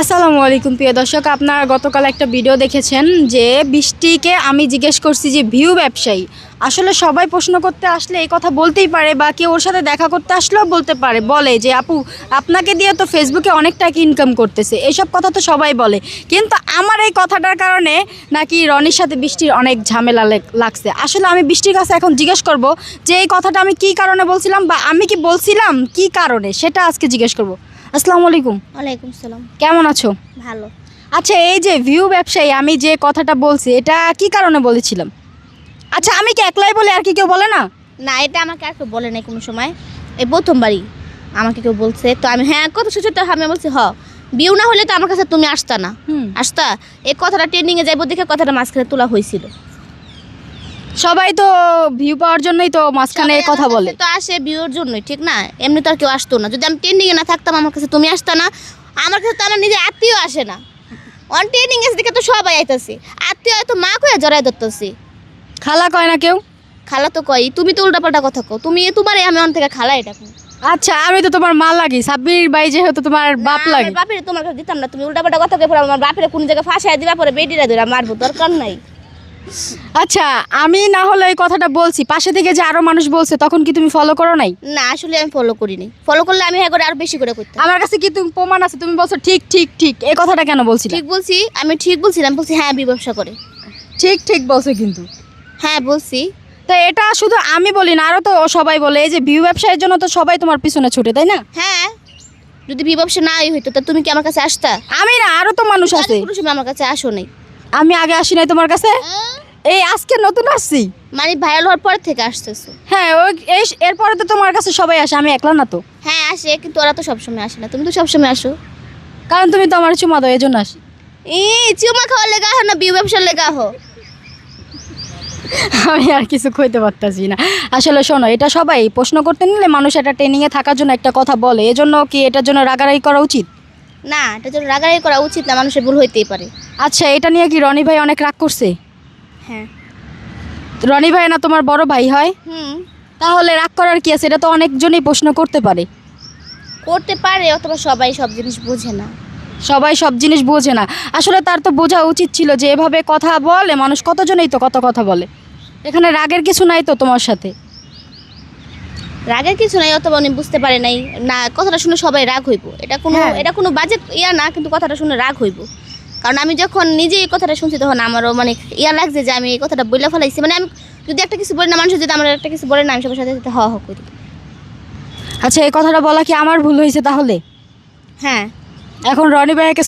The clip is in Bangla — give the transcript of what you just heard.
আসসালামু আলাইকুম প্রিয় দর্শক, আপনারা গতকাল একটা ভিডিও দেখেছেন যে বৃষ্টিকে আমি জিজ্ঞেস করছি যে ভিউ ব্যবসায়ী আসলে সবাই প্রশ্ন করতে আসলে এই কথা বলতেই পারে বা কেউ ওর সাথে দেখা করতে আসলেও বলতে পারে, বলে যে আপু আপনাকে দিয়ে তো ফেসবুকে অনেক টাকা ইনকাম করতেছে, এইসব কথা তো সবাই বলে। কিন্তু আমার এই কথাটার কারণে নাকি রনির সাথে বৃষ্টির অনেক ঝামেলা লাগছে। আসলে আমি বৃষ্টির কাছে এখন জিজ্ঞেস করব যে এই কথাটা আমি কী কারণে বলছিলাম বা আমি কি বলছিলাম কী কারণে, সেটা আজকে জিজ্ঞেস করব। আসসালামু আলাইকুম। ওয়ালাইকুম সালাম। কেমন আছো? ভালো। আচ্ছা, এই যে ভিউ ব্যবসায়ী আমি যে কথাটা বলছি এটা কি কারণে বলেছিলাম? আচ্ছা, আমি কি একলাই বলে আর কি কেউ বলে না? না, এটা আমাকে আর কেউ বলে নাই কোনো সময়, এই প্রথমবারই আমাকে কেউ বলছে। তো আমি হ্যাঁ কত সুযোগটা আমি বলছি বিউ না হলে তো আমার কাছে তুমি আসতা না, আসতা। এই কথাটা ট্রেন্ডিংয়ে যাইব দেখে কথাটা মাঝখানে তোলা হয়েছিল। সবাই তো ভিউ পাওয়ার জন্যই তো মাঝখানে কথা বলে। তো আসে ভিউর জন্যই, ঠিক না? এমনি তো আর কেউ আসতো না। যদি আমি ট্রেন্ডিংয়ে না থাকতাম আমার কাছে তুমি আসতা না। আমার কাছে তো আমার নিজের আত্মীয় আসে না, অন ট্রেনিং এসে দেখে তো সবাই আইতাছি। আত্মীয় হয়তো মা কয়ে জড়াই ধরতেছি। খালা কয় না কেউ? খালা তো কই, তুমি তো উল্টাপাল্টা কথা কও। তুমি তোমারে আমি অন থেকে খালা এটা কও। আচ্ছা, আমি তো তোমার মা লাগি, সাব্বির ভাই যেহেতু তোমার বাপ লাগে। বাপের তোমার কাছে দিতাম না, তুমি উল্টাপাল্টা কথা কয়ে পরে আমার বাপের কোন জায়গায় ফাঁসায় দিবা, পরে বেটিরা ধরে মারবো, দরকার নাই। আচ্ছা, আমি না হলে এই কথাটা বলছি, পাশে থেকে যে আরো মানুষ বলছে তখন কি তুমি ফলো করো নাই? না, আসলে আমি ফলো করিনি। ফলো করলে আমি হ্যাঁ করে আরো বেশি করে করতাম। আমার কাছে কি তুমি প্রমাণ আছে? তুমি বলছো ঠিক ঠিক ঠিক, এই কথাটা কেন বলছিলে? ঠিক বলছি, আমি ঠিক বলছিলাম। বলছি হ্যাঁ ব্যবসা করে। ঠিক ঠিক বলছো কিন্তু। হ্যাঁ বলছি। তো এটা শুধু আমি বলি না, আরো তো সবাই বলে। এই যে ভিউ ব্যবসায়ের জন্য তো সবাই তোমার পিছনে ছুটে, তাই না? হ্যাঁ, যদি ব্যবসা নাই হইতো তা তুমি কি আমার কাছে আসতা? আমি না, আরো তো মানুষ আছে। কোনো সময় আমার কাছে আসো নাই। আমি আগে আসি নাই তোমার কাছে, এই আজকে নতুন আসছি। মানে ভাইরাল হওয়ার পর থেকে আসতেছো? হ্যাঁ, ওই এরপরে তো তোমার কাছে সবাই আসে, আমি একলা না তো। হ্যাঁ আসে, কিন্তু ওরা তো সবসময় আসে না। তুমি তো সবসময় আসো। কারণ তুমি তো আমার চুমা দাও, এই জন্য আসি। চুমা খাওয়ার লেগা হো না বিউ ব্যবসার লেগা হো? আমি আর কিছু কইতে পারতাছি না। আসলে শোনো, এটা সবাই প্রশ্ন করতে নিলে মানুষ এটা ট্রেনিংয়ে থাকার জন্য একটা কথা বলে, এজন্য কি এটার জন্য রাগারাগি করা উচিত? না, এটার জন্য রাগারাগি করা উচিত না, মানুষের ভুল হইতেই পারে। আচ্ছা, এটা নিয়ে কি রনি ভাই অনেক রাগ করছে? হ্যাঁ। রনি ভাই না তোমার বড় ভাই হয়? তাহলে রাগ করার কি আছে? এটা তো অনেকজনই প্রশ্ন করতে পারে। করতে পারে, অথবা সবাই সব জিনিস বোঝে না। সবাই সব জিনিস বোঝে না। আসলে তার তো বোঝা উচিত ছিল যে এভাবে কথা বলে মানুষ, কতজনেই তো কত কথা বলে। এখানে রাগের কিছু নাই তো তোমার সাথে? রাগের কিছু নাই, অথবা উনি বুঝতে পারে নাই না। কথাটা শুনে সবাই রাগ হইব, এটা কোনো বাজে ইয়া না, কিন্তু কথাটা শুনে রাগ হইব। কারণ আমি যখন নিজে এই কথাটা শুনছি তখন আমারও মানে ইয়া লাগছে যে আমি এই কথাটা বলে ফেলাইছি। মানে আমি যদি একটা কিছু বলি না, মানুষ যদি আমার একটা কিছু বলে না, আমি সবার সাথে সাথে হ করি। আচ্ছা, এই কথাটা বলা কি আমার ভুল হয়েছে তাহলে? হ্যাঁ। এখন রনি ভাইকে